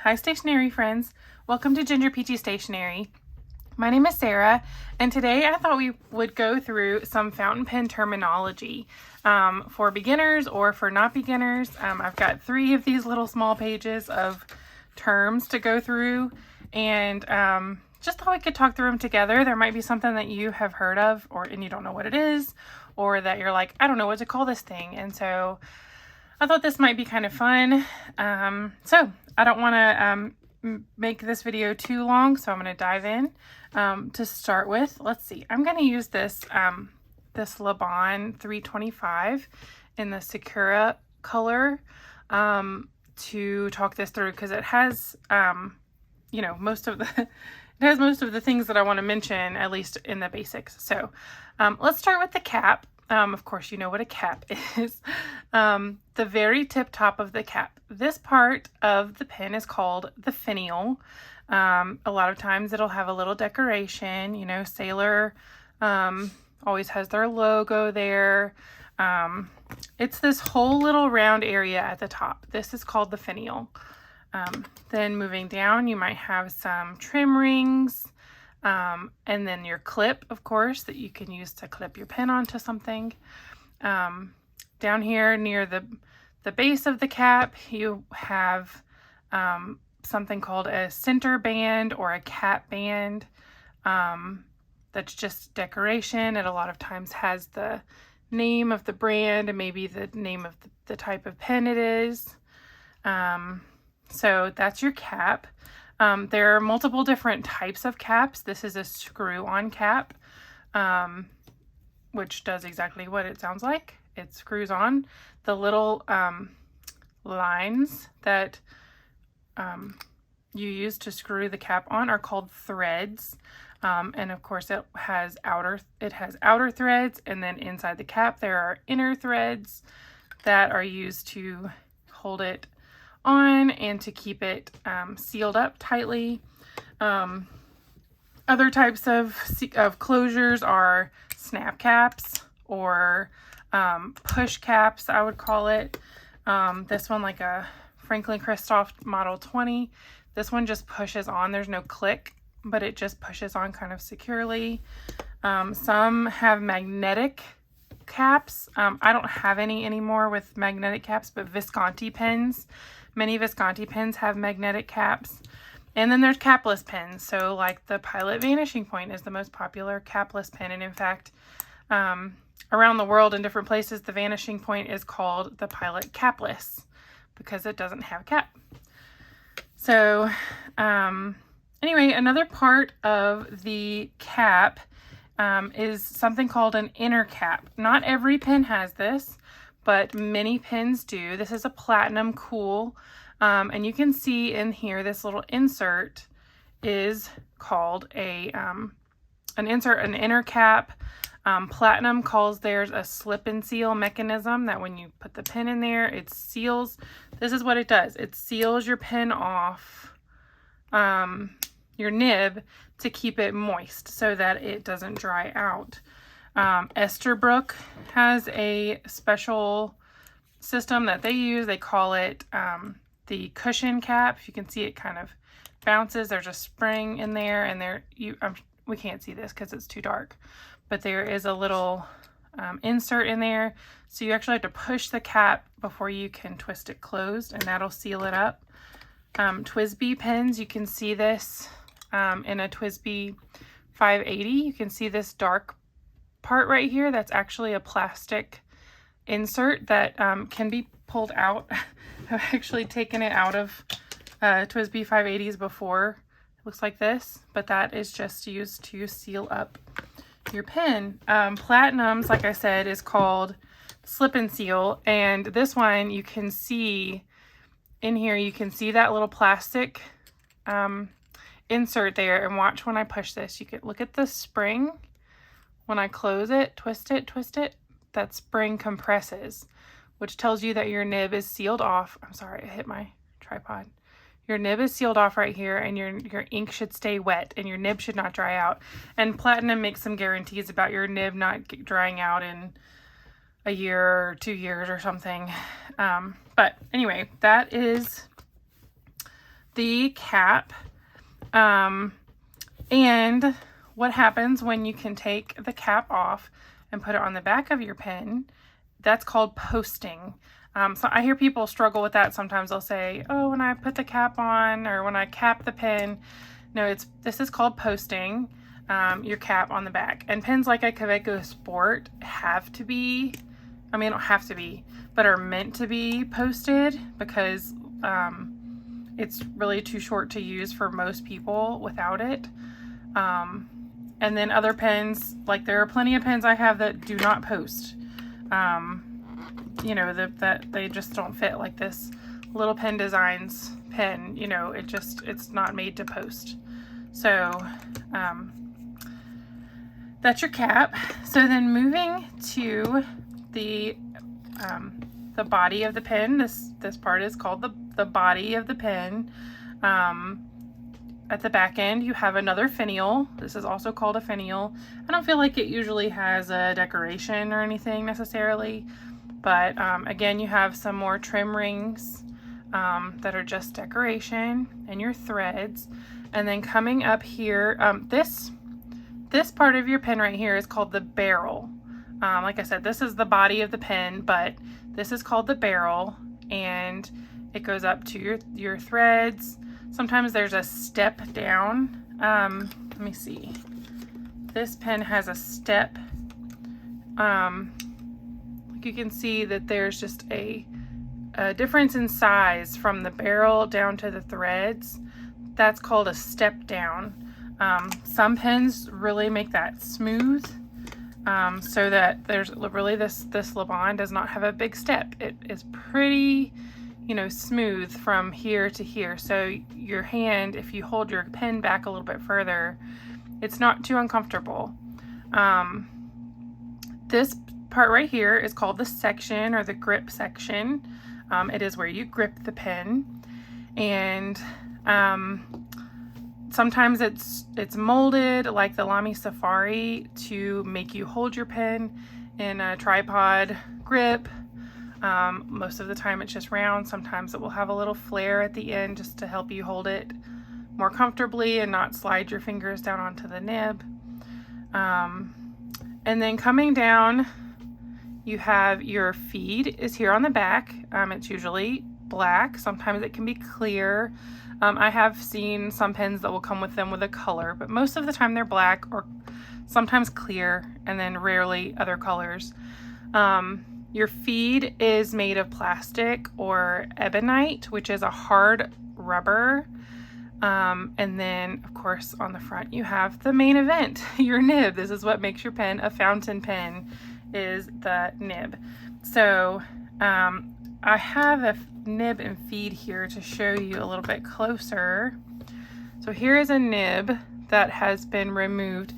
Hi stationery friends, welcome to Ginger Peachy Stationery. My name is Sarah, and today I thought we would go through some fountain pen terminology for beginners or for not beginners. I've got 3 of these little small pages of terms to go through, and just thought we could talk through them together. There might be something that you have heard of and you don't know what it is, or that you're like, I don't know what to call this thing, and so I thought this might be kind of fun. So I don't want to make this video too long, so I'm going to dive in. To start with, let's see, I'm going to use this this Laban 325 in the Sakura color to talk this through, because it has you know, most of the things that I want to mention, at least in the basics. So let's start with the cap. Of course, you know what a cap is. The very tip top of the cap. This part of the pen is called the finial. A lot of times it'll have a little decoration, you know, Sailor always has their logo there. It's this whole little round area at the top. This is called the finial. Then moving down, you might have some trim rings. And then your clip, of course, that you can use to clip your pen onto something. Down here near the base of the cap, you have something called a center band or a cap band. That's just decoration. It a lot of times has the name of the brand and maybe the name of the type of pen it is. So that's your cap. There are multiple different types of caps. This is a screw-on cap, which does exactly what it sounds like. It screws on. The little lines that you use to screw the cap on are called threads. And of course it has outer threads, and then inside the cap there are inner threads that are used to hold it on and to keep it sealed up tightly. Other types of closures are snap caps or push caps, I would call it. This one, like a Franklin Christoph Model 20, this one just pushes on. There's no click, but it just pushes on kind of securely. Some have magnetic caps. I don't have any anymore with magnetic caps, but Visconti pens, many Visconti pens have magnetic caps. And then there's capless pens. So like the Pilot Vanishing Point is the most popular capless pen. And in fact, around the world in different places, the Vanishing Point is called the Pilot capless because it doesn't have a cap. So anyway, another part of the cap is something called an inner cap. Not every pen has this, but many pens do. This is a platinum cool, and you can see in here this little insert is called an inner cap. Platinum calls theirs a slip and seal mechanism, that when you put the pen in there, it seals. This is what it does. It seals your pen off, your nib, to keep it moist so that it doesn't dry out. Esterbrook has a special system that they use. They call it the cushion cap. You can see it kind of bounces. There's a spring in there, and we can't see this because it's too dark, but there is a little insert in there. So you actually have to push the cap before you can twist it closed, and that'll seal it up. TWSBI pens, you can see this in a TWSBI 580. You can see this dark part right here. That's actually a plastic insert that can be pulled out. I've actually taken it out of TWSBI 580s before. It looks like this, but that is just used to seal up your pen. Platinums, like I said, is called slip and seal, and this one you can see in here, you can see that little plastic insert there, and watch when I push this. You can look at the spring. When I close it, twist it, that spring compresses, which tells you that your nib is sealed off. I'm sorry, I hit my tripod. Your nib is sealed off right here, and your ink should stay wet, and your nib should not dry out. And Platinum makes some guarantees about your nib not drying out in a year or 2 years or something. But anyway, that is the cap. And what happens when you can take the cap off and put it on the back of your pen, that's called posting. So I hear people struggle with that. Sometimes they'll say, oh, when I put the cap on or when I cap the pen. No, this is called posting your cap on the back. And pens like a Kaweco Sport have to be, I mean, don't have to be, but are meant to be posted because it's really too short to use for most people without it. And then other pens, like there are plenty of pens I have that do not post. You know, that they just don't fit, like this Little Pen Designs pen, you know, it's not made to post. So that's your cap. So then moving to the body of the pen, this part is called the body of the pen. At the back end, you have another finial. This is also called a finial. I don't feel like it usually has a decoration or anything necessarily, but again, you have some more trim rings that are just decoration and your threads. And then coming up here, this part of your pen right here is called the barrel. Like I said, this is the body of the pen, but this is called the barrel, and it goes up to your threads. Sometimes there's a step down. Let me see. This pen has a step. You can see that there's just a difference in size from the barrel down to the threads. That's called a step down. Some pens really make that smooth, so that there's really this Le Bon does not have a big step. It is pretty, you know, smooth from here to here. So your hand, if you hold your pen back a little bit further, it's not too uncomfortable. This part right here is called the section or the grip section. It is where you grip the pen, and sometimes it's molded like the Lamy Safari to make you hold your pen in a tripod grip. Most of the time it's just round. Sometimes it will have a little flare at the end just to help you hold it more comfortably and not slide your fingers down onto the nib. And then coming down, you have your feed is here on the back. It's usually black. Sometimes it can be clear. I have seen some pens that will come with them with a color, but most of the time they're black or sometimes clear, and then rarely other colors. Your feed is made of plastic or ebonite, which is a hard rubber. And then, of course, on the front you have the main event, your nib. This is what makes your pen a fountain pen, is the nib. So I have a nib and feed here to show you a little bit closer. So here is a nib that has been removed.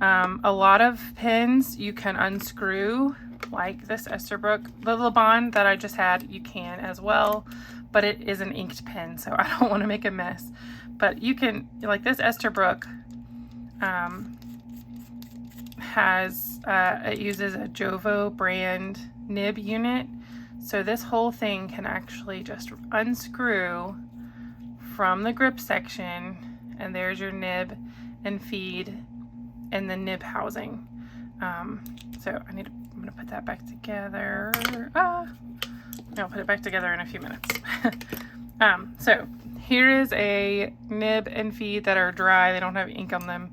A lot of pens you can unscrew, like this Esterbrook. The Le Bon that I just had, you can as well, but it is an inked pen, so I don't want to make a mess. But you can, like this Esterbrook it uses a Jovo brand nib unit. So this whole thing can actually just unscrew from the grip section, and there's your nib and feed and the nib housing. So I'm gonna put that back together. I'll put it back together in a few minutes. So here is a nib and feed that are dry. They don't have ink on them.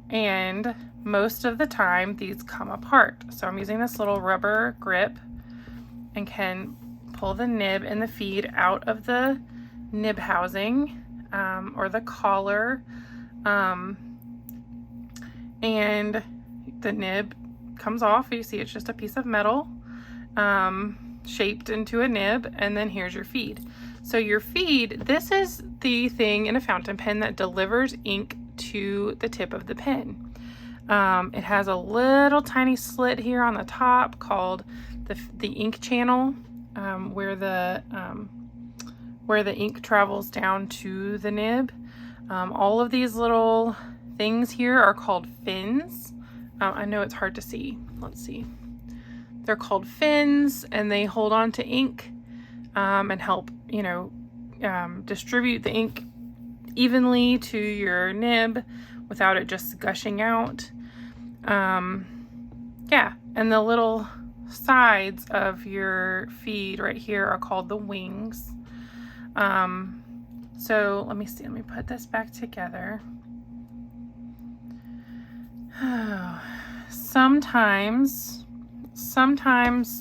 And most of the time these come apart. So I'm using this little rubber grip and can pull the nib and the feed out of the nib housing or the collar. And the nib comes off. You see it's just a piece of metal shaped into a nib, and then here's your feed. So your feed, this is the thing in a fountain pen that delivers ink to the tip of the pen. It has a little tiny slit here on the top called the ink channel, where the ink travels down to the nib. All of these little things here are called fins. I know it's hard to see. Let's see. They're called fins, and they hold on to ink and help, you know, distribute the ink evenly to your nib without it just gushing out. Yeah, and the little sides of your feed right here are called the wings. So let me see, let me put this back together. Sometimes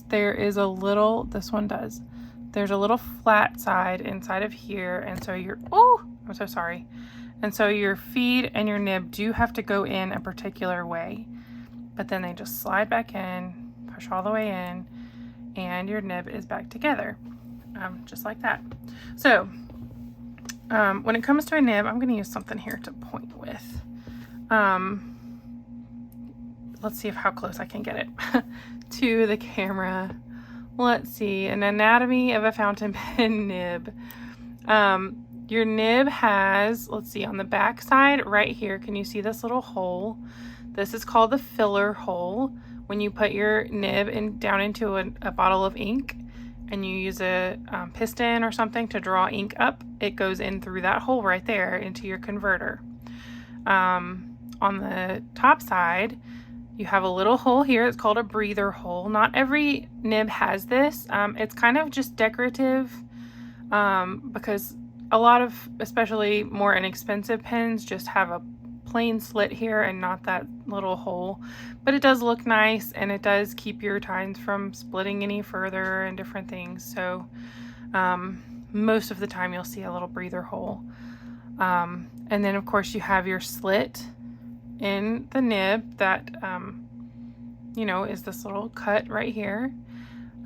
there is a little, this one does, there's a little flat side inside of here, and so I'm so sorry. And so your feed and your nib do have to go in a particular way, but then they just slide back in, push all the way in, and your nib is back together, just like that. So when it comes to a nib, I'm going to use something here to point with. Let's see how close I can get it to the camera. Let's see, an anatomy of a fountain pen nib. Your nib has, let's see, on the back side right here, can you see this little hole? This is called the filler hole. When you put your nib down into a bottle of ink and you use a piston or something to draw ink up, it goes in through that hole right there into your converter. On the top side, you have a little hole here. It's called a breather hole. Not every nib has this. It's kind of just decorative because a lot of, especially more inexpensive pens, just have a plain slit here and not that little hole. But it does look nice, and it does keep your tines from splitting any further and different things. So most of the time you'll see a little breather hole. And then of course you have your slit in the nib that you know, is this little cut right here.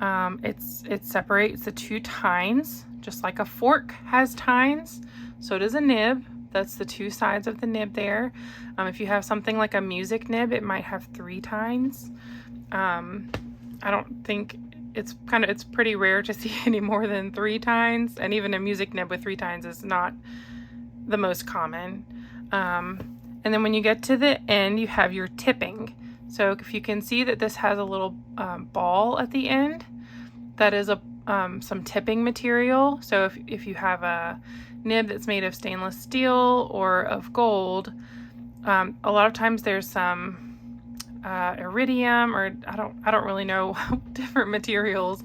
It separates the two tines, just like a fork has tines, so does a nib. That's the two sides of the nib there. If you have something like a music nib, it might have 3 tines. I don't think it's pretty rare to see any more than 3 tines, and even a music nib with 3 tines is not the most common. And then when you get to the end, you have your tipping. So if you can see that this has a little ball at the end, that is some tipping material. So if you have a nib that's made of stainless steel or of gold, a lot of times there's some iridium, or I don't really know, different materials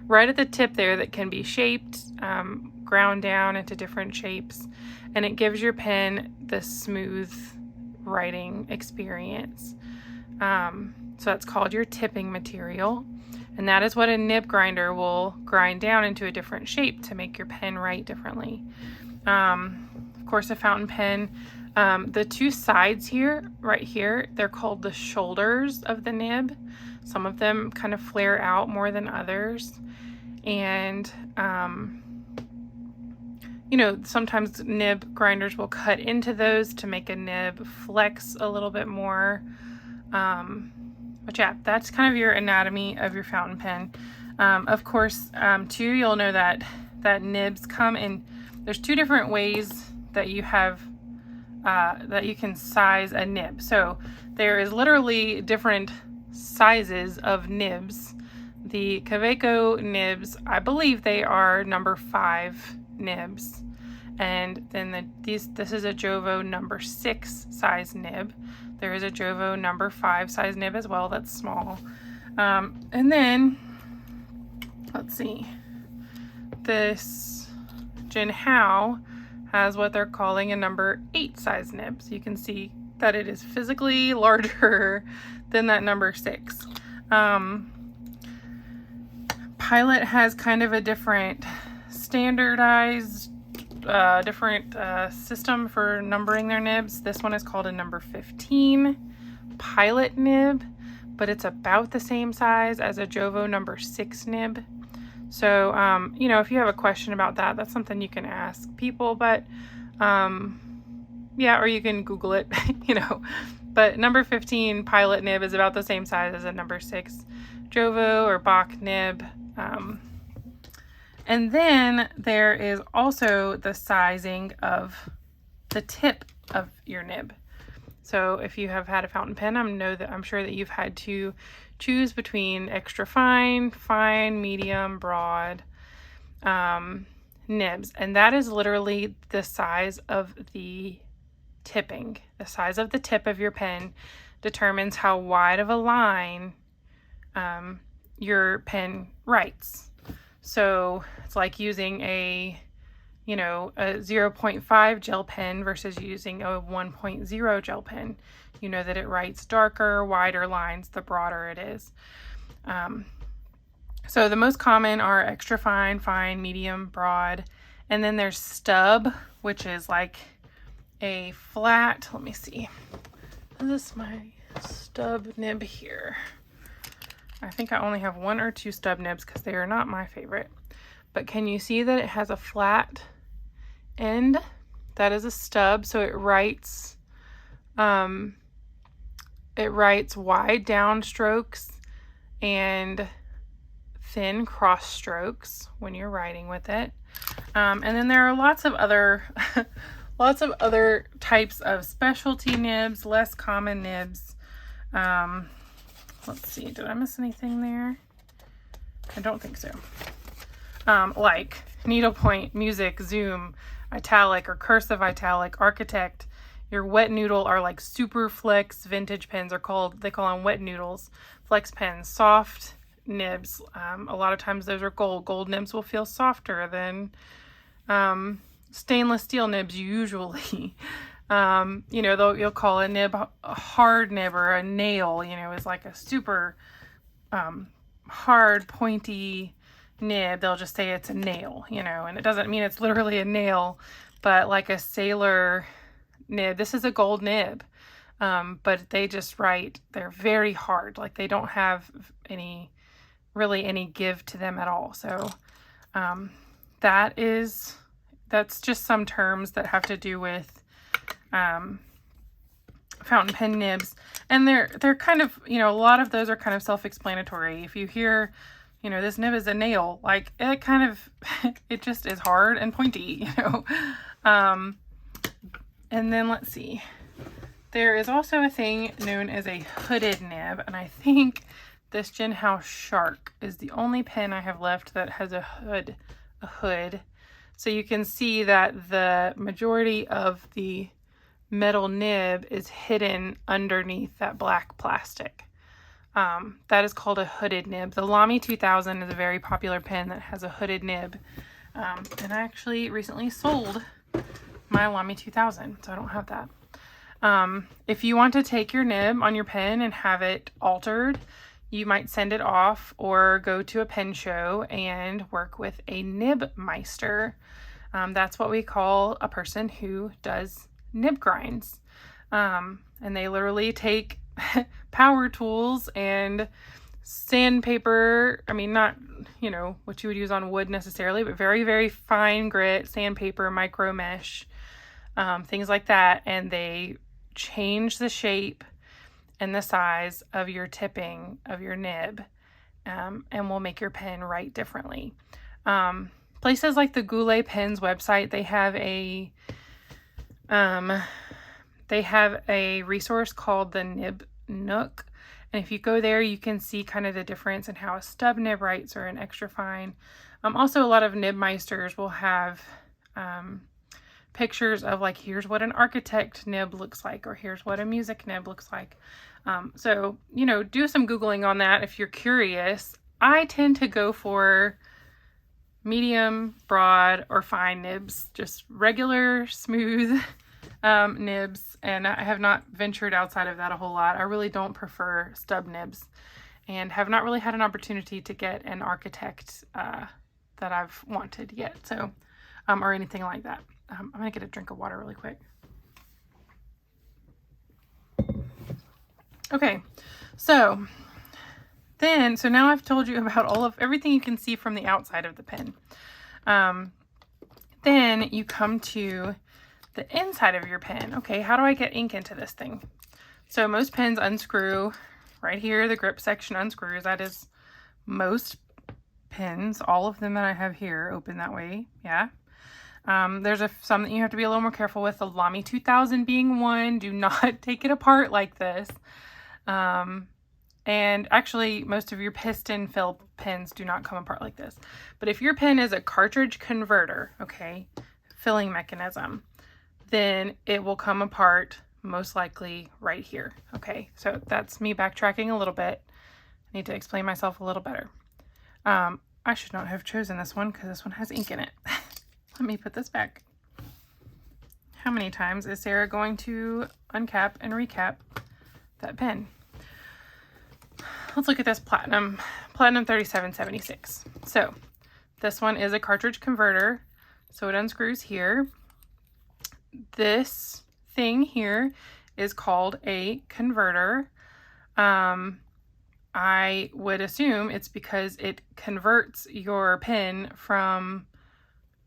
right at the tip there that can be shaped, ground down into different shapes, and it gives your pen this smooth writing experience. So that's called your tipping material, and that is what a nib grinder will grind down into a different shape to make your pen write differently. Of course, a fountain pen, the two sides here, right here, they're called the shoulders of the nib. Some of them kind of flare out more than others, and you know, sometimes nib grinders will cut into those to make a nib flex a little bit more. But yeah, that's kind of your anatomy of your fountain pen. Of course, too, you'll know that nibs come in, there's 2 different ways that you have, that you can size a nib. So there is literally different sizes of nibs. The Kaweco nibs, I believe they are number 5 nibs. And then this is a Jovo number 6 size nib. There is a Jovo number 5 size nib as well, that's small. And then, let's see, this Jinhao has what they're calling a number 8 size nib. So you can see that it is physically larger than that number 6. Pilot has kind of a different standardized system for numbering their nibs. This one is called a number 15 Pilot nib, but it's about the same size as a Jovo number 6 nib. So, you know, if you have a question about that, that's something you can ask people, but, yeah, or you can Google it, you know, but number 15 Pilot nib is about the same size as a number 6 Jovo or Bach nib. And then there is also the sizing of the tip of your nib. So if you have had a fountain pen, I'm sure that you've had to choose between extra fine, fine, medium, broad. nibs, and that is literally the size of the tipping. The size of the tip of your pen determines how wide of a line your pen writes. So it's like using a 0.5 gel pen versus using a 1.0 gel pen. You know that it writes darker, wider lines the broader it is. So the most common are extra fine, fine, medium, broad, and then there's stub, which is like a flat, let me see, this is my stub nib here. I think I only have 1 or 2 stub nibs because they are not my favorite. But can you see that it has a flat end? That is a stub, so it writes wide down strokes and thin cross strokes when you're writing with it. And then there are lots of other types of specialty nibs, less common nibs. Let's see, did I miss anything there? I don't think so. Like needlepoint, music, zoom, italic or cursive italic, architect. Your wet noodle are like super flex vintage pens they call them wet noodles. Flex pens, soft nibs. A lot of times those are gold. Gold nibs will feel softer than stainless steel nibs usually. You'll call a nib a hard nib, or a nail, is like a super hard, pointy nib. They'll just say it's a nail, and it doesn't mean it's literally a nail, but like a sailor nib. This is a gold nib, but they just write, they're very hard. Like they don't have really any give to them at all. So that's just some terms that have to do with fountain pen nibs, and they're kind of, a lot of those are kind of self-explanatory. If you hear, this nib is a nail, like it kind of it just is hard and pointy, and then let's see, there is also a thing known as a hooded nib, and I think this Gin House Shark is the only pen I have left that has a hood. So you can see that the majority of the metal nib is hidden underneath that black plastic. That is called a hooded nib. The Lamy 2000 is a very popular pen that has a hooded nib. And I actually recently sold my Lamy 2000, so I don't have that. If you want to take your nib on your pen and have it altered, you might send it off or go to a pen show and work with a Nibmeister. That's what we call a person who does nib grinds. And they literally take power tools and sandpaper. I mean, not, what you would use on wood necessarily, but very, very fine grit, sandpaper, micro mesh, things like that. And they change the shape and the size of your tipping of your nib, and will make your pen write differently. Places like the Goulet Pens website, they have a resource called the Nib Nook, and if you go there, you can see kind of the difference in how a stub nib writes or an extra fine. Also, a lot of Nibmeisters will have pictures of like, here's what an architect nib looks like, or here's what a music nib looks like. So, do some Googling on that if you're curious. I tend to go for medium, broad, or fine nibs, just regular, smooth nibs, and I have not ventured outside of that a whole lot. I really don't prefer stub nibs, and have not really had an opportunity to get an architect that I've wanted yet, so or anything like that. I'm gonna get a drink of water really quick. Okay, so now I've told you about everything you can see from the outside of the pen. Then you come to the inside of your pen. Okay, how do I get ink into this thing? So most pens unscrew right here. The grip section unscrews. That is most pens. All of them that I have here open that way. Yeah. There's some that you have to be a little more careful with. The Lamy 2000 being one. Do not take it apart like this. And actually, most of your piston fill pens do not come apart like this. But if your pen is a cartridge converter, okay, filling mechanism, then it will come apart most likely right here. Okay, so that's me backtracking a little bit. I need to explain myself a little better. I should not have chosen this one because this one has ink in it. Let me put this back. How many times is Sarah going to uncap and recap that pen? Let's look at this Platinum 3776. So this one is a cartridge converter. So it unscrews here. This thing here is called a converter. I would assume it's because it converts your pen from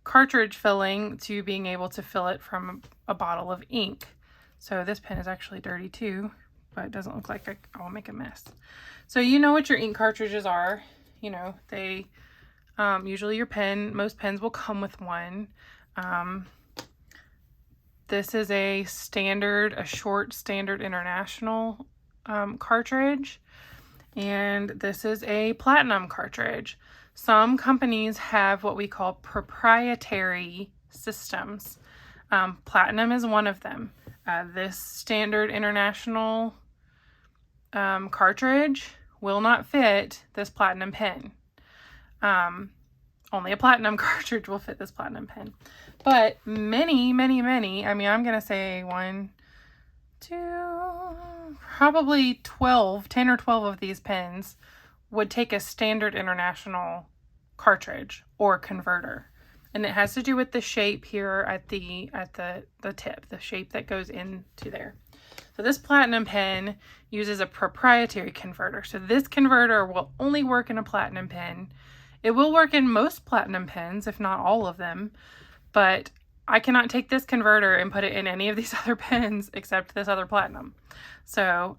cartridge filling to being able to fill it from a bottle of ink. So this pen is actually dirty too, but it doesn't look like I'll make a mess. So you know what your ink cartridges are. You know, they usually most pens will come with one. This is a short standard international cartridge, and this is a platinum cartridge. Some companies have what we call proprietary systems. Platinum is one of them. This standard international cartridge will not fit this platinum pen. Only a platinum cartridge will fit this platinum pen. But many, I mean, I'm going to say 1, 2, probably 10 or 12 of these pens would take a standard international cartridge or converter. And it has to do with the shape here at the tip, the shape that goes into there. So this platinum pen uses a proprietary converter. So this converter will only work in a platinum pen. It will work in most platinum pens, if not all of them, but I cannot take this converter and put it in any of these other pens except this other platinum. So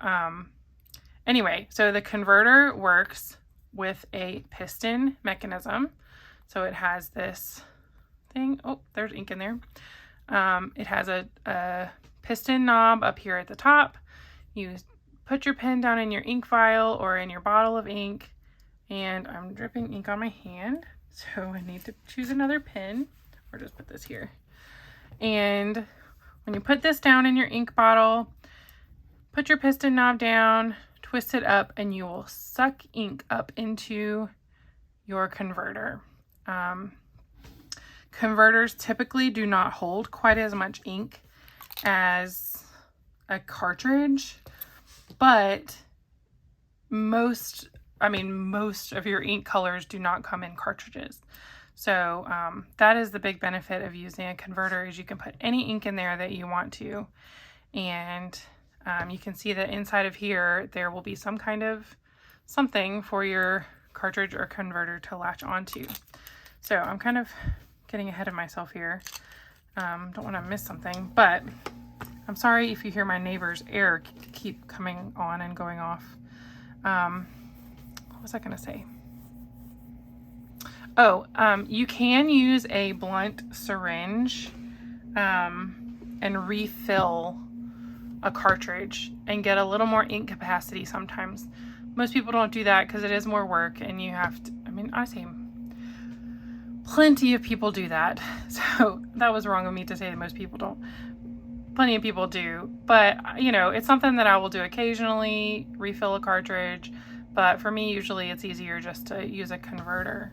anyway, so the converter works with a piston mechanism. So it has this thing. Oh, there's ink in there. It has a piston knob up here at the top. You put your pen down in your ink vial or in your bottle of ink, and I'm dripping ink on my hand, so I need to choose another pen, or just put this here. And when you put this down in your ink bottle, put your piston knob down, twist it up, and you will suck ink up into your converter. Converters typically do not hold quite as much ink as a cartridge, but most of your ink colors do not come in cartridges. So that is the big benefit of using a converter, is you can put any ink in there that you want to. And you can see that inside of here, there will be some kind of something for your cartridge or converter to latch onto. So I'm kind of getting ahead of myself here. Don't want to miss something, but I'm sorry if you hear my neighbor's air keep coming on and going off. What was I going to say? Oh, you can use a blunt syringe and refill a cartridge and get a little more ink capacity sometimes. Most people don't do that because it is more work, and you have to, I say plenty of people do that. So that was wrong of me to say that most people don't. Plenty of people do, but it's something that I will do occasionally, refill a cartridge. But for me, usually it's easier just to use a converter.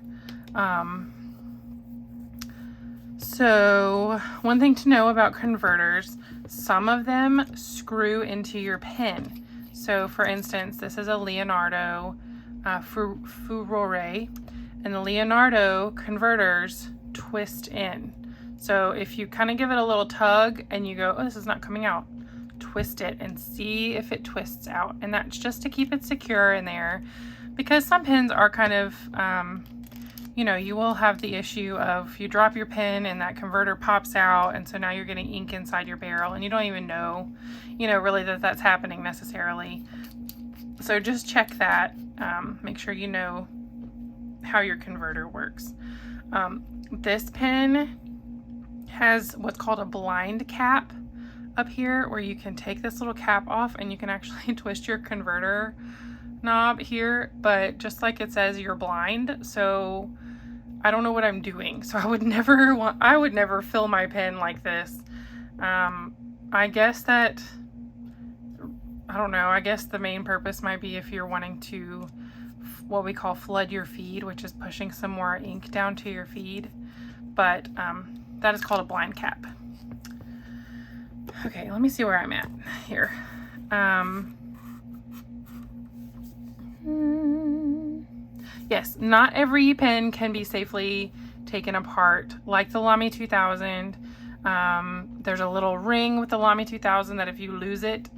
So one thing to know about converters, some of them screw into your pen. So for instance, this is a Leonardo Furore, and the Leonardo converters twist in. So if you kind of give it a little tug and you go, oh, this is not coming out, twist it and see if it twists out. And that's just to keep it secure in there, because some pens are kind of, you will have the issue of you drop your pen and that converter pops out, and so now you're getting ink inside your barrel and you don't even know, really that that's happening necessarily. So just check that. Make sure you know how your converter works. This pen has what's called a blind cap up here, where you can take this little cap off and you can actually twist your converter knob here, but just like it says, you're blind, so I don't know what I'm doing. So I would never fill my pen like this. I guess that, I don't know, I guess the main purpose might be if you're wanting to what we call flood your feed, which is pushing some more ink down to your feed, but that is called a blind cap. Okay, let me see where I'm at here. Yes, not every pen can be safely taken apart, like the Lamy 2000. There's a little ring with the Lamy 2000 that if you lose it,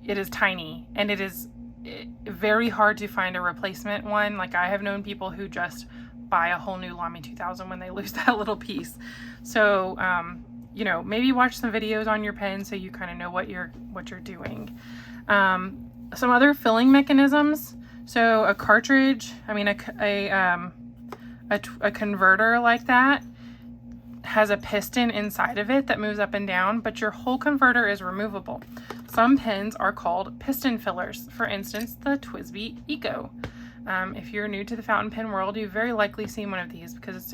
it is tiny, and it is very hard to find a replacement one. Like, I have known people who just buy a whole new Lamy 2000 when they lose that little piece. So, you know, maybe watch some videos on your pen so you kind of know what you're doing. Some other filling mechanisms. So a cartridge, I mean a converter like that has a piston inside of it that moves up and down, but your whole converter is removable. Some pens are called piston fillers. For instance, the TWSBI Eco. If you're new to the fountain pen world, you've very likely seen one of these because it's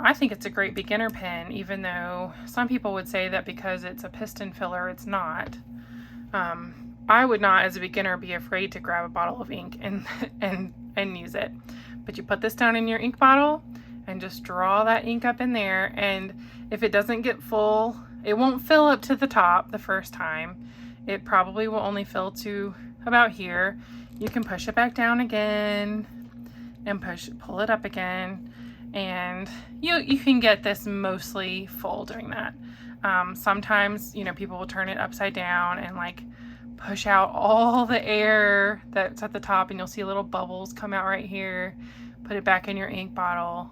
I think it's a great beginner pen, even though some people would say that because it's a piston filler, it's not. I would not, as a beginner, be afraid to grab a bottle of ink and use it. But you put this down in your ink bottle and just draw that ink up in there, and if it doesn't get full, it won't fill up to the top the first time. It probably will only fill to about here. You can push it back down again and pull it up again, and you can get this mostly full doing that. Sometimes, you know, people will turn it upside down and like push out all the air that's at the top, and you'll see little bubbles come out right here. Put it back in your ink bottle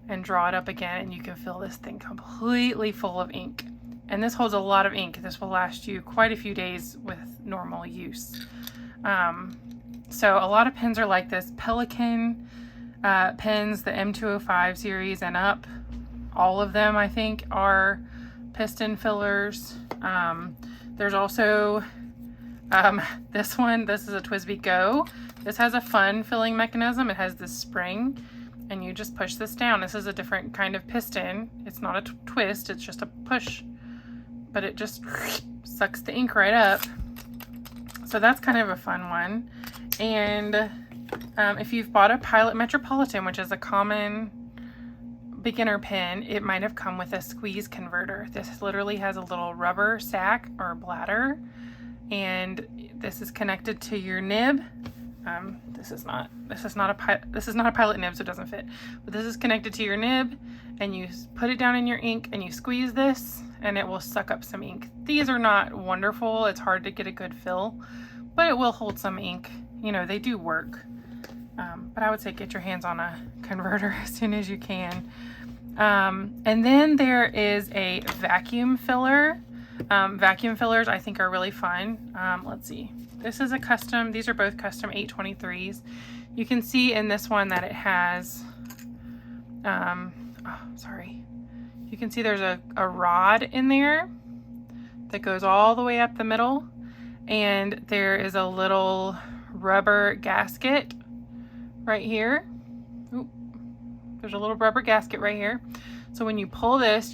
and draw it up again, and you can fill this thing completely full of ink. And this holds a lot of ink. This will last you quite a few days with normal use. So a lot of pens are like this. Pelican pens, the M205 series and up, all of them I think are piston fillers. There's also this is a TWSBI Go. This has a fun filling mechanism. It has this spring, and you just push this down. This is a different kind of piston. It's not a twist, it's just a push, but it just sucks the ink right up. So that's kind of a fun one. And if you've bought a Pilot Metropolitan, which is a common beginner pen, it might have come with a squeeze converter. This literally has a little rubber sack or bladder, and this is connected to your nib. This is not a Pilot nib, so it doesn't fit. But this is connected to your nib, and you put it down in your ink, and you squeeze this, and it will suck up some ink. These are not wonderful. It's hard to get a good fill, but it will hold some ink. You know, they do work. But I would say get your hands on a converter as soon as you can. And then there is a vacuum filler. Vacuum fillers I think are really fun. Let's see. This is a custom, these are both custom 823s. You can see in this one that it has, you can see there's a rod in there that goes all the way up the middle, and there is a little rubber gasket right here. Oop. There's a little rubber gasket right here. So when you pull this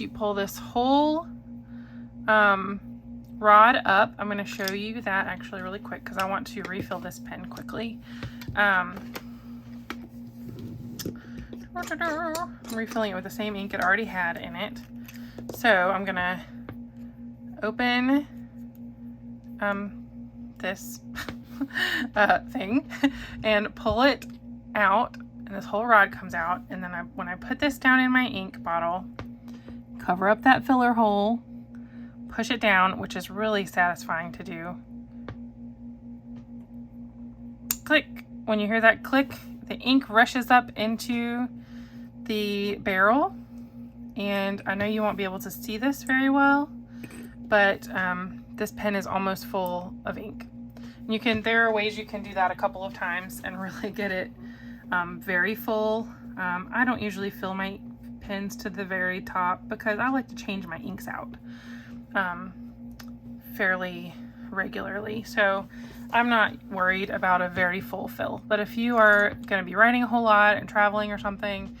whole rod up. I'm going to show you that actually really quick because I want to refill this pen quickly. I'm refilling it with the same ink it already had in it. So I'm going to open this thing and pull it out, and this whole rod comes out, and then when I put this down in my ink bottle, cover up that filler hole, push it down, which is really satisfying to do. Click. When you hear that click, the ink rushes up into the barrel, and I know you won't be able to see this very well, but this pen is almost full of ink. There are ways you can do that a couple of times and really get it very full. I don't usually fill my pens to the very top because I like to change my inks out fairly regularly. So I'm not worried about a very full fill. But if you are going to be writing a whole lot and traveling or something,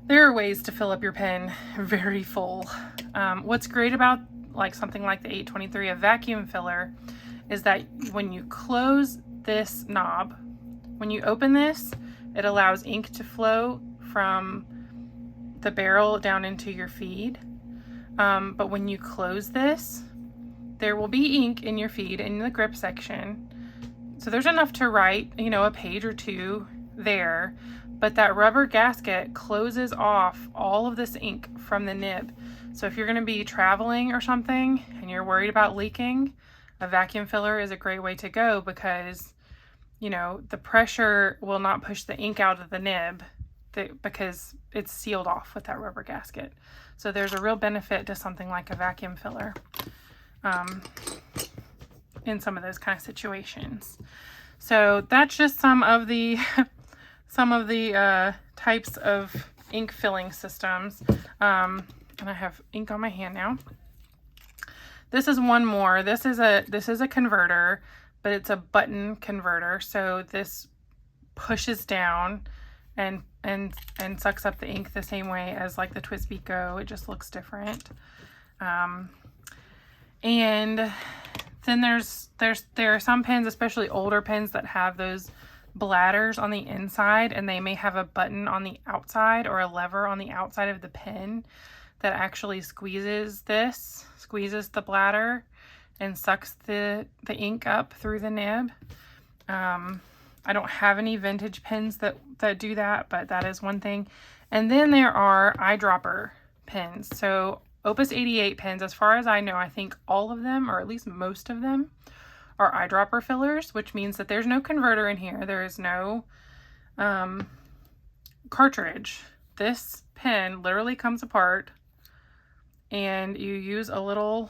there are ways to fill up your pen very full. What's great about like something like the 823, a vacuum filler, is that when you close this knob, when you open this, it allows ink to flow from the barrel down into your feed. But when you close this, there will be ink in your feed in the grip section. So there's enough to write, you know, a page or two there, but that rubber gasket closes off all of this ink from the nib. So if you're going to be traveling or something and you're worried about leaking, a vacuum filler is a great way to go, because, you know, the pressure will not push the ink out of the nib because it's sealed off with that rubber gasket. So there's a real benefit to something like a vacuum filler in some of those kind of situations. So that's just some of the types of ink filling systems. And I have ink on my hand now. This is one more. This is a converter, but it's a button converter. So this pushes down and sucks up the ink the same way as like the TWSBI Go. It just looks different. And then there are some pens, especially older pens, that have those bladders on the inside, and they may have a button on the outside or a lever on the outside of the pen that actually squeezes the bladder and sucks the ink up through the nib. I don't have any vintage pens that do that, but that is one thing. And then there are eyedropper pens. So Opus 88 pens, as far as I know, I think all of them, or at least most of them, are eyedropper fillers, which means that there's no converter in here. There is no cartridge. This pen literally comes apart and you use a little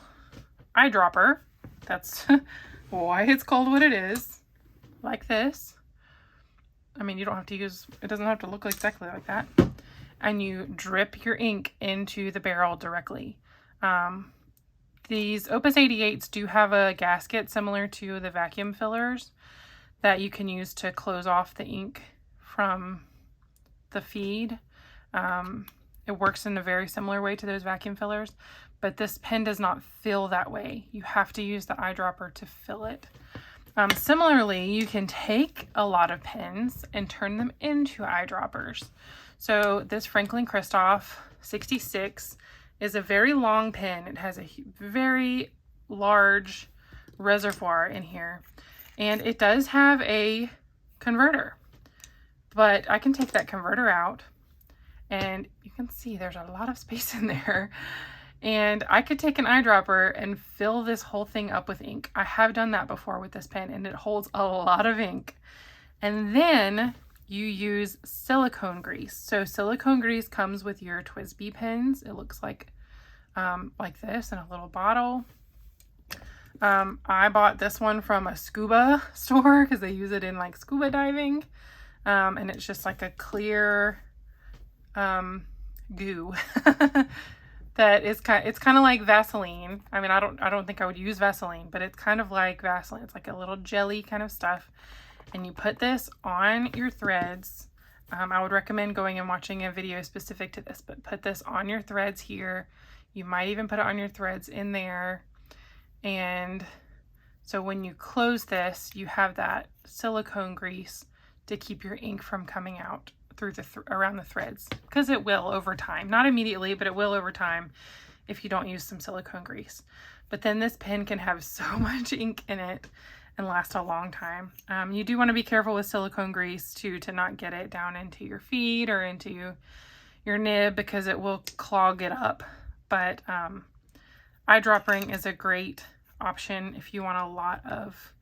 eyedropper. That's why it's called what it is. Like this. I mean, you don't have to use, it doesn't have to look exactly like that. And you drip your ink into the barrel directly. These Opus 88s do have a gasket similar to the vacuum fillers that you can use to close off the ink from the feed. It works in a very similar way to those vacuum fillers, but this pen does not fill that way. You have to use the eyedropper to fill it. Similarly, you can take a lot of pens and turn them into eyedroppers. So this Franklin Christoph 66 is a very long pen. It has a very large reservoir in here, and it does have a converter, but I can take that converter out, and you can see there's a lot of space in there, and I could take an eyedropper and fill this whole thing up with ink. I have done that before with this pen, and it holds a lot of ink. And then you use silicone grease. So silicone grease comes with your TWSBI pens. It looks like this in a little bottle. I bought this one from a scuba store because they use it in like scuba diving. And it's just like a clear goo that is it's kind of like Vaseline. I mean, I don't think I would use Vaseline, but it's kind of like Vaseline. It's like a little jelly kind of stuff. And you put this on your threads. I would recommend going and watching a video specific to this, but put this on your threads here. You might even put it on your threads in there. And so when you close this, you have that silicone grease to keep your ink from coming out through around the threads, because it will over time. Not immediately, but it will over time if you don't use some silicone grease. But then this pen can have so much ink in it and last a long time. You do want to be careful with silicone grease too, to not get it down into your feed or into your nib, because it will clog it up. But eyedroppering is a great option if you want a lot of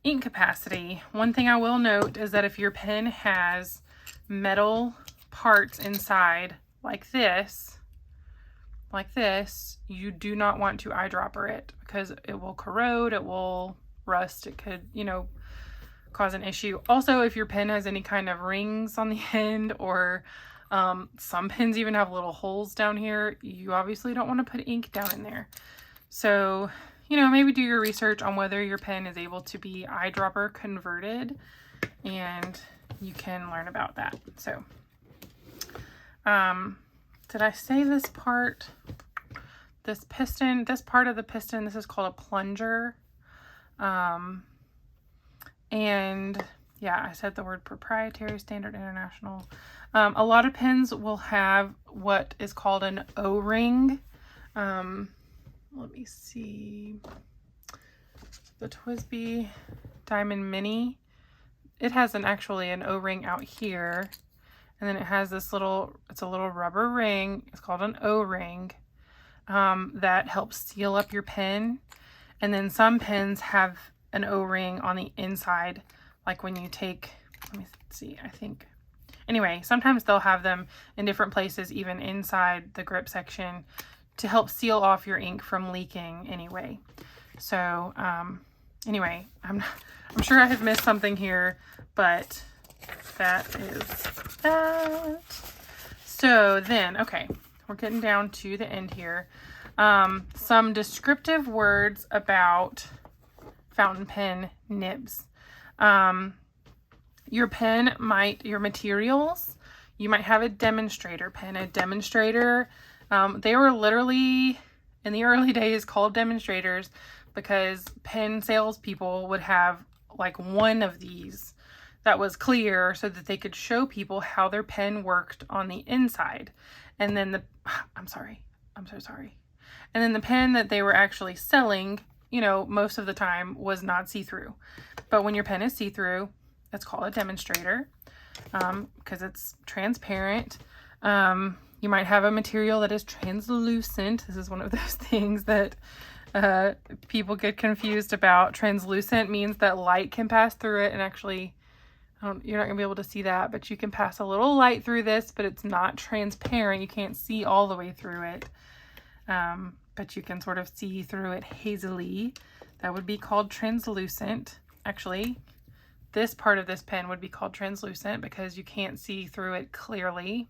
ink capacity. One thing I will note is that if your pen has metal parts inside like this, you do not want to eyedropper it, because it will corrode, it will rust, it could, you know, cause an issue. Also, if your pen has any kind of rings on the end, or some pens even have little holes down here, you obviously don't want to put ink down in there. So you know, maybe do your research on whether your pen is able to be eyedropper converted, and you can learn about that. So, did I say this part? This piston, this part of the piston, this is called a plunger. And yeah, I said the word proprietary, standard, international. A lot of pens will have what is called an O-ring. Let me see. The TWSBI Diamond Mini. It has actually an O-ring out here. And then it has this little, it's a little rubber ring. It's called an O-ring. That helps seal up your pen. And then some pens have an O-ring on the inside, like when you take, let me see, I think, anyway, sometimes they'll have them in different places, even inside the grip section, to help seal off your ink from leaking anyway. So, anyway, I'm sure I have missed something here, but that is that. So then, okay, we're getting down to the end here. Some descriptive words about fountain pen nibs. Your pen might, your materials, you might have a demonstrator pen. A demonstrator, they were literally in the early days called demonstrators because pen salespeople would have like one of these that was clear so that they could show people how their pen worked on the inside. And then I'm so sorry. And then the pen that they were actually selling, you know, most of the time was not see-through. But when your pen is see-through, it's called a demonstrator because it's transparent. You might have a material that is translucent. This is one of those things that people get confused about. Translucent means that light can pass through it, and actually, you're not going to be able to see that, but you can pass a little light through this, but it's not transparent. You can't see all the way through it. But you can sort of see through it hazily. That would be called translucent. Actually, this part of this pen would be called translucent because you can't see through it clearly.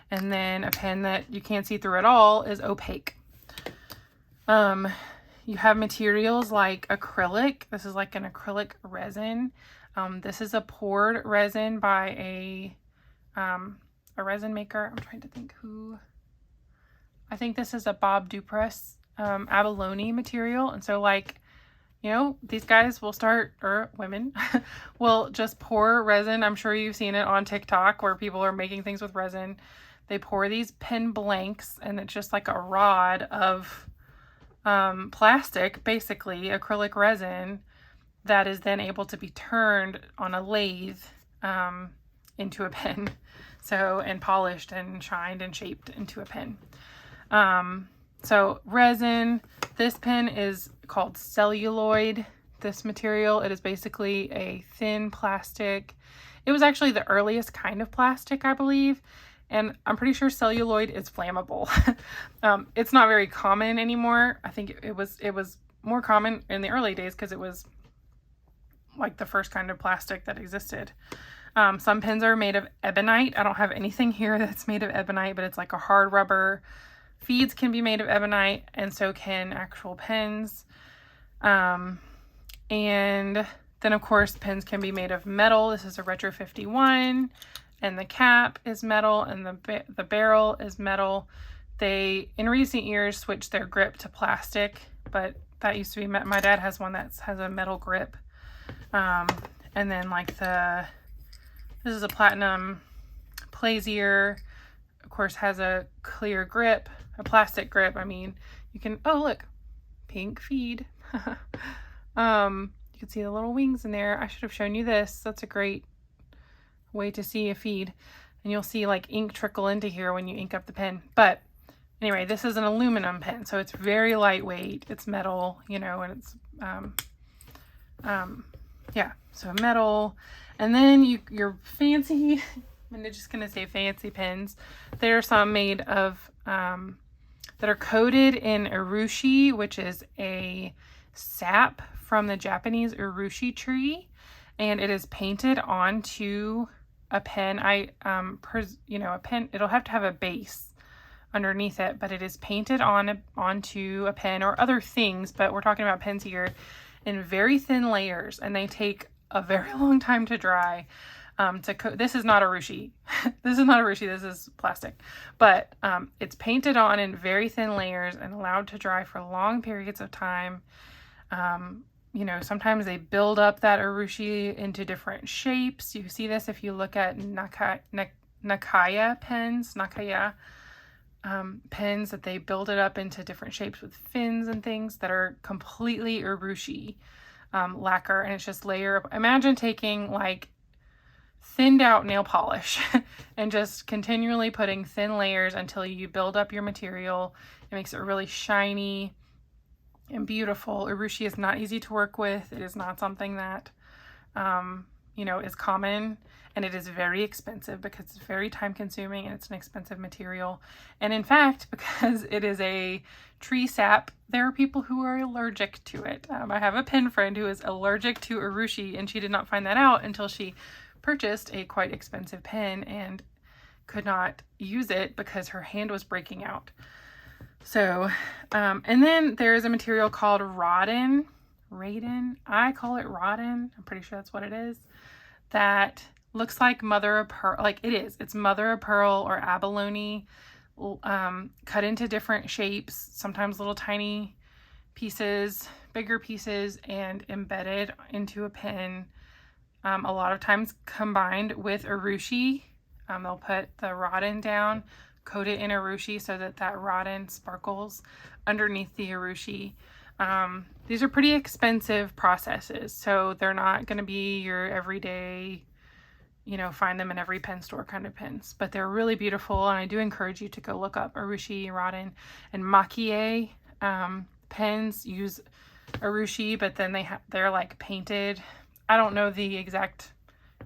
And then a pen that you can't see through at all is opaque. You have materials like acrylic. This is like an acrylic resin. This is a poured resin by a resin maker. I'm trying to think who. I think this is a Bob Dupress abalone material. And so, like, you know, these guys will start, or women, will just pour resin. I'm sure you've seen it on TikTok where people are making things with resin. They pour these pen blanks, and it's just like a rod of plastic, basically, acrylic resin, that is then able to be turned on a lathe into a pen. So, and polished and shined and shaped into a pen. So resin, this pen is called celluloid. This material, it is basically a thin plastic. It was actually the earliest kind of plastic, I believe. And I'm pretty sure celluloid is flammable. It's not very common anymore. I think it was more common in the early days because it was like the first kind of plastic that existed. Some pens are made of ebonite. I don't have anything here that's made of ebonite, but it's like a hard rubber. Feeds can be made of ebonite, and so can actual pens. And then, of course, pens can be made of metal. This is a Retro 51, and the cap is metal, and the barrel is metal. They, in recent years, switched their grip to plastic, but that used to be, my dad has one that has a metal grip. And then, like, this is a platinum Plaisir, of course, has a clear grip, a plastic grip. I mean, you can, oh, look, pink feed. You can see the little wings in there. I should have shown you this. That's a great way to see a feed. And you'll see like ink trickle into here when you ink up the pen. But anyway, this is an aluminum pen, so it's very lightweight. It's metal, you know, and it's, yeah, so metal. And then your fancy, I'm just going to say fancy pens. There are some made of, that are coated in urushi, which is a sap from the Japanese urushi tree. And it is painted onto a pen. You know, a pen, it'll have to have a base. underneath it, but it is painted onto a pen or other things, but we're talking about pens here, in very thin layers, and they take a very long time to dry. This is not urushi. This is not urushi, this is plastic. But it's painted on in very thin layers and allowed to dry for long periods of time. You know, sometimes they build up that urushi into different shapes. You see this if you look at Nakaya pens, pens, that they build it up into different shapes with fins and things that are completely urushi lacquer, and it's just layer. Imagine taking like thinned out nail polish and just continually putting thin layers until you build up your material. It makes it really shiny and beautiful. Urushi is not easy to work with. It is not something that you know, is common, and it is very expensive because it's very time consuming and it's an expensive material. And in fact, because it is a tree sap, there are people who are allergic to it. I have a pen friend who is allergic to urushi, and she did not find that out until she purchased a quite expensive pen and could not use it because her hand was breaking out. So, and then there is a material called Raden. I call it Raden. I'm pretty sure that's what it is. That looks like mother of pearl. Like it is. It's mother of pearl or abalone, cut into different shapes, sometimes little tiny pieces, bigger pieces, and embedded into a pen. A lot of times combined with urushi. They'll put the Raden down, coat it in urushi so that that Raden sparkles underneath the urushi. These are pretty expensive processes, so they're not going to be your everyday, you know, find them in every pen store kind of pens, but they're really beautiful, and I do encourage you to go look up urushi, Raden, and Makie pens use urushi, but then they're like painted. I don't know the exact,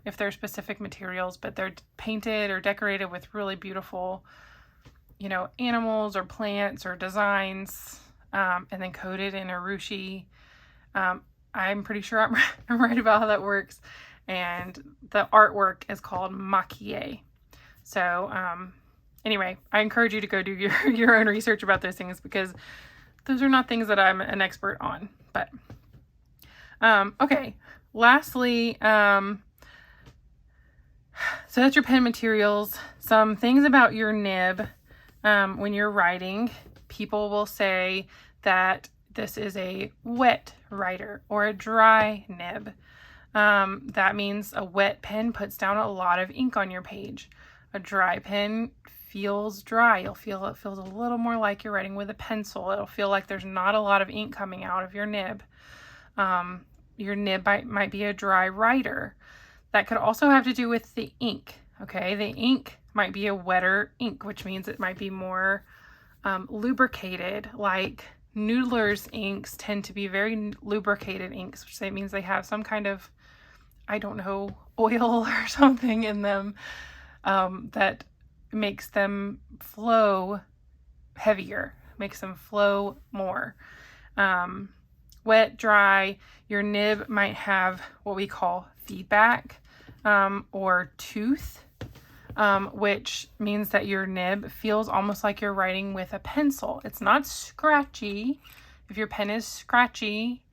if they're specific materials, but they're painted or decorated with really beautiful, you know, animals or plants or designs, and then coated in urushi. I'm pretty sure I'm right about how that works. And the artwork is called Makie. So anyway, I encourage you to go do your own research about those things, because those are not things that I'm an expert on. But okay. Lastly, so that's your pen materials. Some things about your nib. When you're writing, people will say that this is a wet writer or a dry nib. That means a wet pen puts down a lot of ink on your page. A dry pen feels dry. You'll feel it feels a little more like you're writing with a pencil. It'll feel like there's not a lot of ink coming out of your nib. Your nib might be a dry writer. That could also have to do with the ink. Okay, the ink might be a wetter ink, which means it might be more lubricated. Like noodlers inks tend to be very lubricated inks, which means they have some kind of, I don't know, oil or something in them that makes them flow heavier, makes them flow more. Wet, dry, your nib might have what we call feedback or tooth, which means that your nib feels almost like you're writing with a pencil. It's not scratchy. If your pen is scratchy,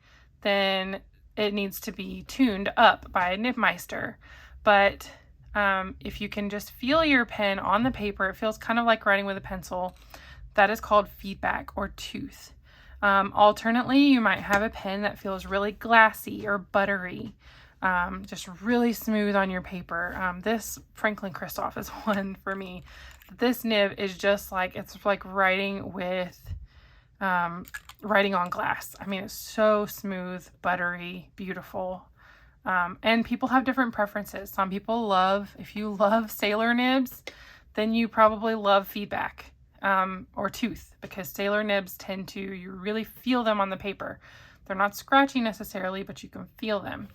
then it needs to be tuned up by a Nibmeister. But if you can just feel your pen on the paper, it feels kind of like writing with a pencil. That is called feedback or tooth. Alternately, you might have a pen that feels really glassy or buttery, just really smooth on your paper. This Franklin Christoph is one for me. This nib is just like, it's like writing with, writing on glass. I mean, it's so smooth, buttery, beautiful. And people have different preferences. Some people love, if you love sailor nibs, then you probably love feedback. Or tooth, because sailor nibs tend to, you really feel them on the paper. They're not scratchy necessarily, but you can feel them.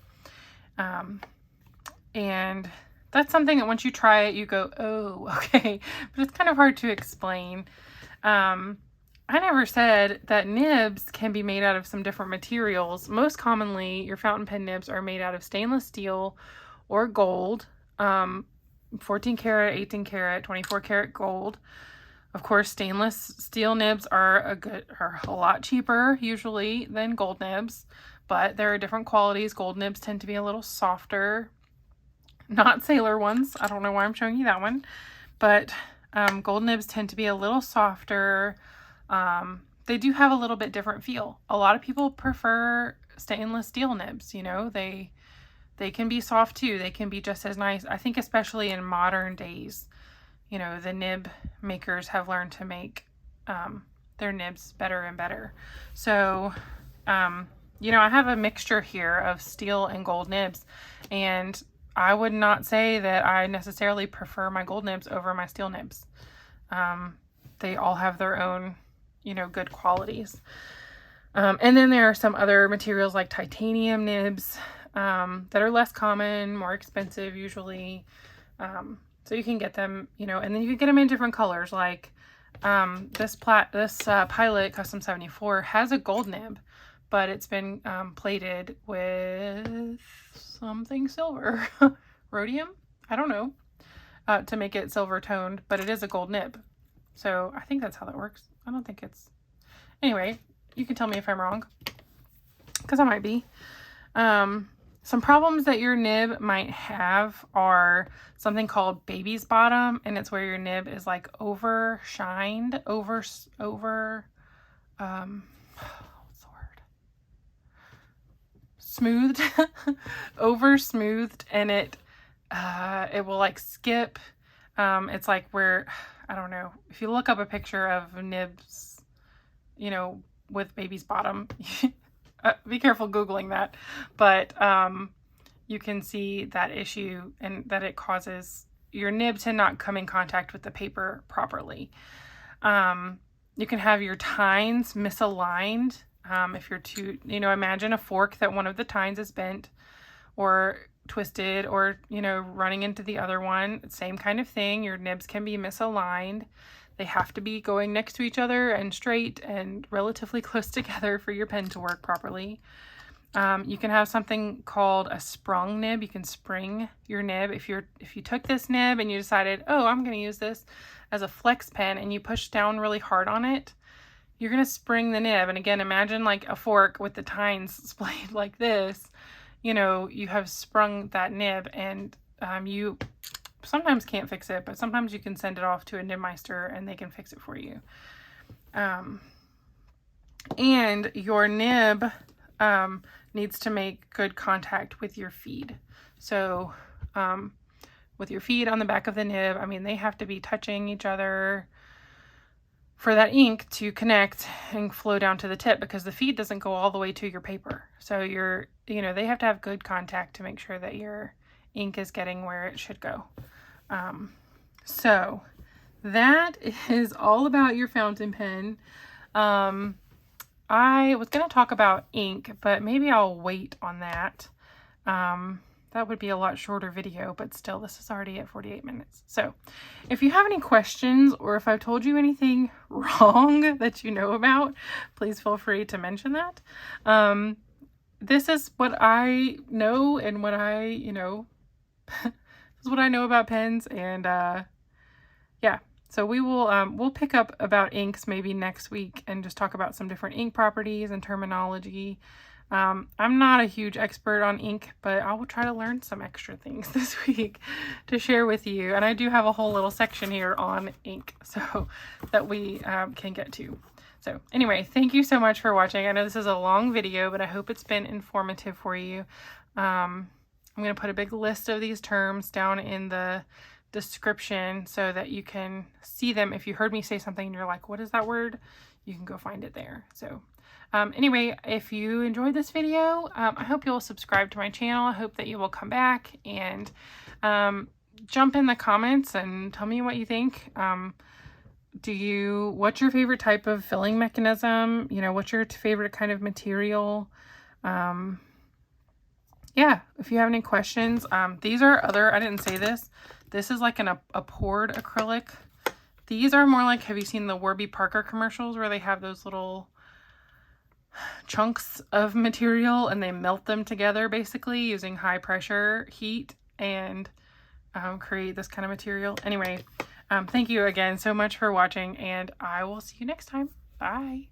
And that's something that once you try it, you go, oh, okay. But it's kind of hard to explain. I never said that nibs can be made out of some different materials. Most commonly, your fountain pen nibs are made out of stainless steel or gold, 14 karat, 18 karat, 24 karat gold. Of course, stainless steel nibs are a lot cheaper usually than gold nibs, but there are different qualities. Gold nibs tend to be a little softer, not sailor ones. I don't know why I'm showing you that one, but gold nibs tend to be a little softer. They do have a little bit different feel. A lot of people prefer stainless steel nibs. You know, they can be soft too. They can be just as nice. I think especially in modern days, you know, the nib makers have learned to make their nibs better and better. So, you know, I have a mixture here of steel and gold nibs, and I would not say that I necessarily prefer my gold nibs over my steel nibs. They all have their own, you know, good qualities. And then there are some other materials like titanium nibs that are less common, more expensive usually. So you can get them, you know, and then you can get them in different colors. Like this Pilot Custom 74 has a gold nib, but it's been plated with something silver. Rhodium? I don't know. To make it silver toned, but it is a gold nib. So I think that's how that works. I don't think it's... Anyway, you can tell me if I'm wrong, because I might be. Some problems that your nib might have are something called baby's bottom, and it's where your nib is like overshined, what's the word? Smoothed, over smoothed, and it will like skip. It's like where, I don't know, if you look up a picture of nibs, you know, with baby's bottom, be careful Googling that, but you can see that issue, and that it causes your nib to not come in contact with the paper properly. You can have your tines misaligned. If you're too, you know, imagine a fork that one of the tines is bent or twisted, or, you know, running into the other one. Same kind of thing. Your nibs can be misaligned. They have to be going next to each other and straight and relatively close together for your pen to work properly. You can have something called a sprung nib. You can spring your nib. If you took this nib and you decided, oh, I'm going to use this as a flex pen, and you push down really hard on it, you're going to spring the nib. And again, imagine like a fork with the tines splayed like this. You know, you have sprung that nib, and you sometimes can't fix it, but sometimes you can send it off to a Nibmeister and they can fix it for you. And your nib needs to make good contact with your feed. So with your feed on the back of the nib, I mean, they have to be touching each other for that ink to connect and flow down to the tip, because the feed doesn't go all the way to your paper. So you know, they have to have good contact to make sure that your ink is getting where it should go. So that is all about your fountain pen. I was going to talk about ink, but maybe I'll wait on that. That would be a lot shorter video, but still, this is already at 48 minutes. So if you have any questions, or if I've told you anything wrong that you know about, please feel free to mention that. This is what I know, and what I, you know, this is what I know about pens. And yeah, so we will, we'll pick up about inks maybe next week and just talk about some different ink properties and terminology. I'm not a huge expert on ink, but I will try to learn some extra things this week to share with you. And I do have a whole little section here on ink, so that we can get to. So anyway, thank you so much for watching. I know this is a long video, but I hope it's been informative for you. I'm going to put a big list of these terms down in the description so that you can see them. If you heard me say something and you're like, what is that word? You can go find it there. So anyway, if you enjoyed this video, I hope you'll subscribe to my channel. I hope that you will come back and jump in the comments and tell me what you think. What's your favorite type of filling mechanism? You know, what's your favorite kind of material? Yeah, if you have any questions, these are other, I didn't say this. This is like a poured acrylic. These are more like, have you seen the Warby Parker commercials where they have those little chunks of material and they melt them together basically using high pressure heat and create this kind of material? Anyway, Thank you again so much for watching, and I will see you next time. Bye.